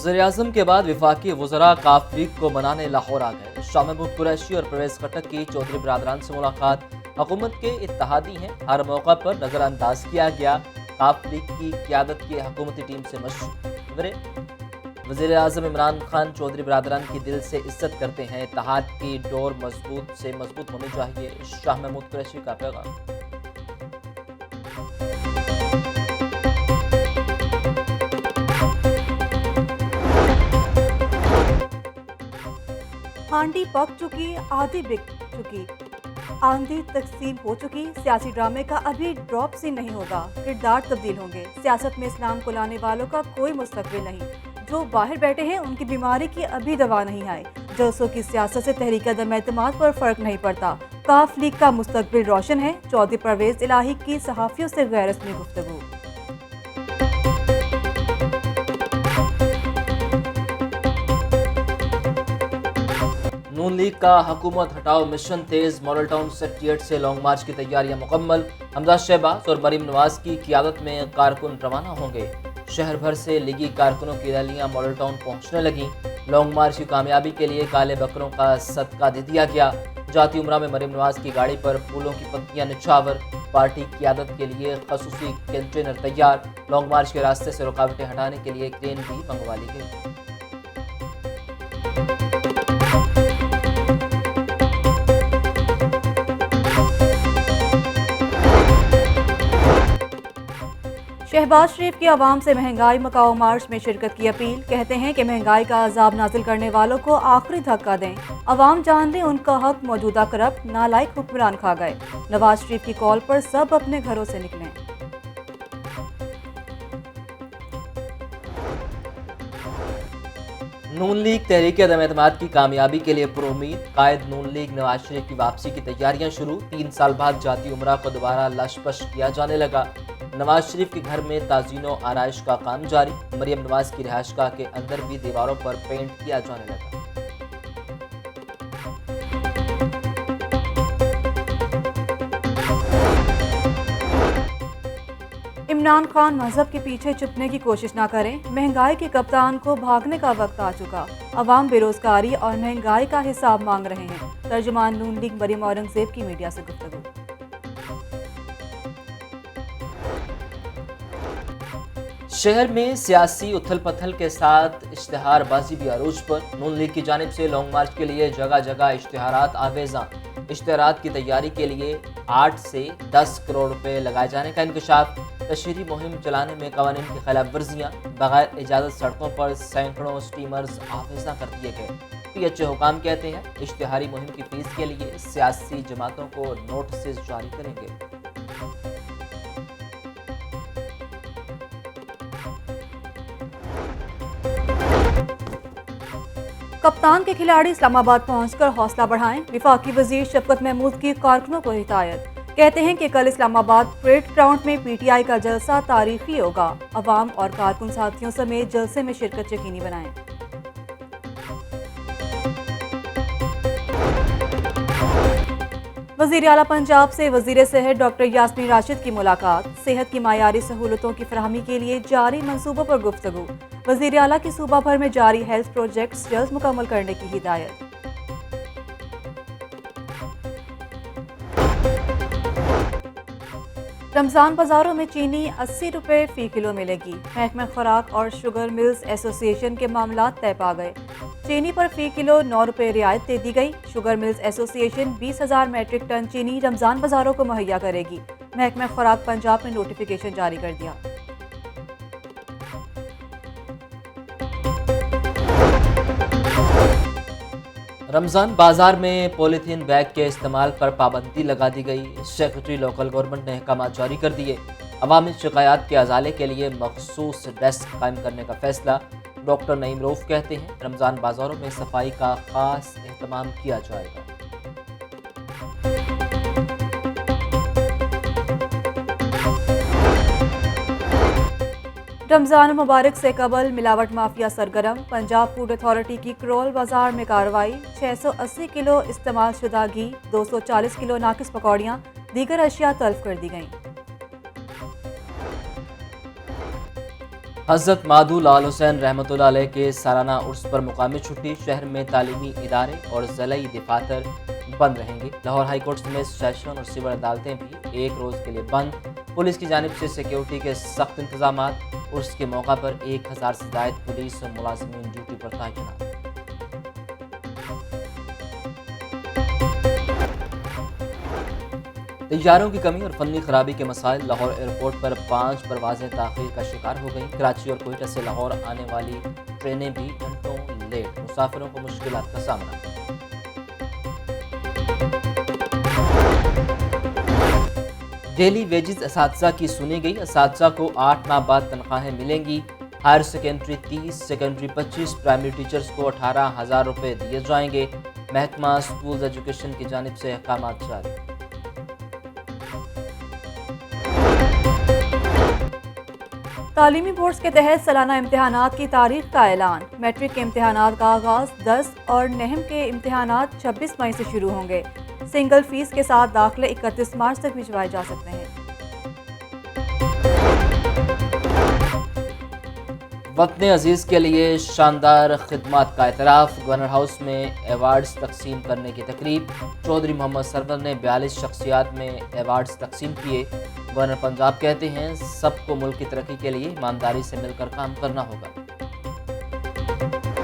वज़ीर-ए-आज़म के बाद वफाकी वज़रा काफ लीग को मनाने लाहौर आ गए। शाह महमूद कुरैशी और परवेज़ खट्टक की चौधरी बिरादरान से मुलाकात हुकूमत के इत्तेहादी हैं, हर मौका पर नज़रअंदाज किया गया। काफ लीग की क़यादत की हुकूमती टीम से मशवरे। वज़ीर-ए-आज़म इमरान खान चौधरी बिरादरान की दिल से इज्जत करते हैं, इत्तेहाद की डोर मजबूत से मजबूत होनी चाहिए। शाह महमूद कुरैशी का पैगाम। हांडी पक चुकी, आधी बिक चुकी, आंधी तकसीम हो चुकी। सियासी ड्रामे का अभी ड्रॉप सीन नहीं होगा, किरदार तब्दील होंगे। सियासत में इस्लाम को लाने वालों का कोई मुस्तकबिल नहीं। जो बाहर बैठे हैं उनकी बीमारी की अभी दवा नहीं आई। जलसों की सियासत से तहरीक अदम एतमाद पर फर्क नहीं पड़ता। काफ लीग का मुस्तकबिल रोशन है। चौधरी परवेज इलाही की सहाफियों से गैर रस्मी गुफ्तगू। नून लीग का हुकूमत हटाओ मिशन तेज। मॉडल टाउन सेक्रेटेरिएट से लॉन्ग मार्च की तैयारियां मुकम्मल। हमजा शहबाज और मरीम नवाज की क़यादत में कारकुन रवाना होंगे। शहर भर से लीगी कारकुनों की रैलियां मॉडल टाउन पहुंचने लगीं। लॉन्ग मार्च की कामयाबी के लिए काले बकरों का सदका दे दिया गया। जाती उम्रा में मरीम नवाज की गाड़ी पर फूलों की पत्तियां निछावर। पार्टी की क़यादत के लिए खसूसी कंटेनर तैयार। लॉन्ग मार्च के रास्ते से रुकावटें हटाने के लिए क्रेन भी मंगवा ली गई। शहबाज शरीफ की आवाम से महंगाई मकाओ मार्च में शिरकत की अपील। कहते हैं कि महंगाई का अजाब नाजिल करने वालों को आखिरी धक्का दें। आवाम जान लें उनका हक मौजूदा करप्ट नालायक हुक्मरान खा गए। नवाज शरीफ की कॉल पर सब अपने घरों से निकलें। नून लीग तहरीक अदम एतमाद की कामयाबी के लिए पुरुमीद। कायद नून लीग नवाज शरीफ की वापसी की तैयारियां शुरू। 3 साल बाद जाती उम्रा को दोबारा लशपश किया जाने लगा। नवाज शरीफ के घर में ताज़ीनो आराइश का काम जारी। मरियम नवाज की रिहाइशगाह के अंदर भी दीवारों पर पेंट किया जाने लगा। इमरान खान मजहब के पीछे छुपने की कोशिश ना करें। महंगाई के कप्तान को भागने का वक्त आ चुका। अवाम बेरोजगारी और महंगाई का हिसाब मांग रहे हैं। तर्जुमान नून लीग मरियम औरंगजेब की मीडिया से गुफ्तगू। शहर में सियासी उथल पथल के साथ इश्तिहारबाजी भी अरूज पर। नून लीग की जानिब से लॉन्ग मार्च के लिए जगह जगह इश्तिहारात आवेज़ां। इश्तिहारात की तैयारी के लिए 8 से 10 करोड़ रुपए लगाए जाने का इंकशाफ। तशहीरी मुहिम चलाने में कवानीन की खिलाफ वर्जियाँ। बगैर इजाज़त सड़कों पर सैकड़ों स्टीमर्स आवेज़ां कर दिए गए। PHA हुकाम कहते हैं इश्तिहारी मुहिम की फीस के लिए सियासी जमातों को नोटिस जारी करेंगे। कप्तान के खिलाड़ी इस्लामाबाद पहुंचकर हौसला बढ़ाएं। वफाकी वजीर शफकत महमूद की कारकुनों को हिदायत। कहते हैं कि कल इस्लामाबाद परेड ग्राउंड में PTI का जलसा तारीखी होगा। अवाम और कारकुन साथियों समेत जलसे में शिरकत यकीनी बनाएं। वज़ीर आला पंजाब से वज़ीर सेहत डॉक्टर यास्मीन राशिद की मुलाकात। सेहत की मायारी सहूलतों की फराहमी के लिए जारी मंसूबों पर गुफ्तगू। वज़ीर आला की सूबा भर में जारी हेल्थ प्रोजेक्ट्स जल्द मुकम्मल करने की हिदायत। रमज़ान बाजारों में चीनी 80 रुपये फ़ी किलो मिलेगी। महकमा खुराक और शुगर मिल्स एसोसिएशन के मामला तय पा गए। चीनी पर फ़ी किलो 9 रुपये रियायत दे दी गई। Sugar mills association 20,000 metric ton चीनी रमज़ान बाजारों को मुहैया करेगी। महकमा खुराक पंजाब ने नोटिफिकेशन जारी कर दिया। रमज़ान बाजार में पॉलीथीन बैग के इस्तेमाल पर पाबंदी लगा दी गई। सेक्रेटरी लोकल गवर्नमेंट ने अहकाम जारी कर दिए। अवामी शिकायत के अजाले के लिए मखसूस डेस्क कायम करने का फैसला। डॉक्टर नईम रऊफ कहते हैं रमज़ान बाजारों में सफाई का खास एहतमाम किया जाएगा। रमज़ान मुबारक से कबल मिलावट माफिया सरगर्म। पंजाब फूड अथॉरिटी की करोल बाजार में कार्रवाई। 680 किलो इस्तेमाल शुदा घी, 240 किलो नाकिस पकौड़ियाँ, दीगर अशिया तल्फ कर दी गईं। हज़रत माधू लाल हुसैन रहमतुल्लाह अलैह के सालाना उर्स पर मुकामी छुट्टी। शहर में तालीमी इदारे और ज़िलाई दफातर बंद रहेंगे। लाहौर हाई कोर्ट समेत सेशन और सिविल अदालतें भी एक रोज़ के लिए बंद। पुलिस की जानिब से सिक्योरिटी के सख्त इंतजाम। उर्स के मौका पर 1000 से ज़ायद पुलिस मुलाजिमीन ड्यूटी पर तैनात। तैयारों की कमी और फनी खराबी के मसाइल। लाहौर एयरपोर्ट पर 5 परवाजें ताख़ीर का शिकार हो गई। कराची और कोयटा से लाहौर आने वाली ट्रेनें भी घंटों लेट। मुसाफिरों को मुश्किलात का सामना। डेली वेजेस असातिज़ा की सुनी गई। असातिज़ा को 8 माह बाद तनख्वाहें मिलेंगी। Higher secondary 30, secondary 25, primary teachers को 18,000 रुपये दिए जाएंगे। महकमा स्कूल्स एजुकेशन की जानिब से अहकाम जारी। तालीमी बोर्ड्स के तहत सालाना इम्तिहानात की तारीख का ऐलान। मैट्रिक के इम्तिहानात का आगाज़ 10 और नेहम के इम्तिहानात 26 मई से शुरू होंगे। सिंगल फीस के साथ दाखिले 31 मार्च तक भिजवाए जा सकते हैं। वतन अजीज़ के लिए शानदार खिदमत का एतराफ़। गवर्नर हाउस में एवार्ड्स तकसीम करने की तकरीब। चौधरी मोहम्मद सरवर ने 42 शख्सियात में एवार्ड्स तकसीम किए। गवर्नर पंजाब कहते हैं सबको मुल्क की तरक्की के लिए ईमानदारी से मिलकर काम करना होगा।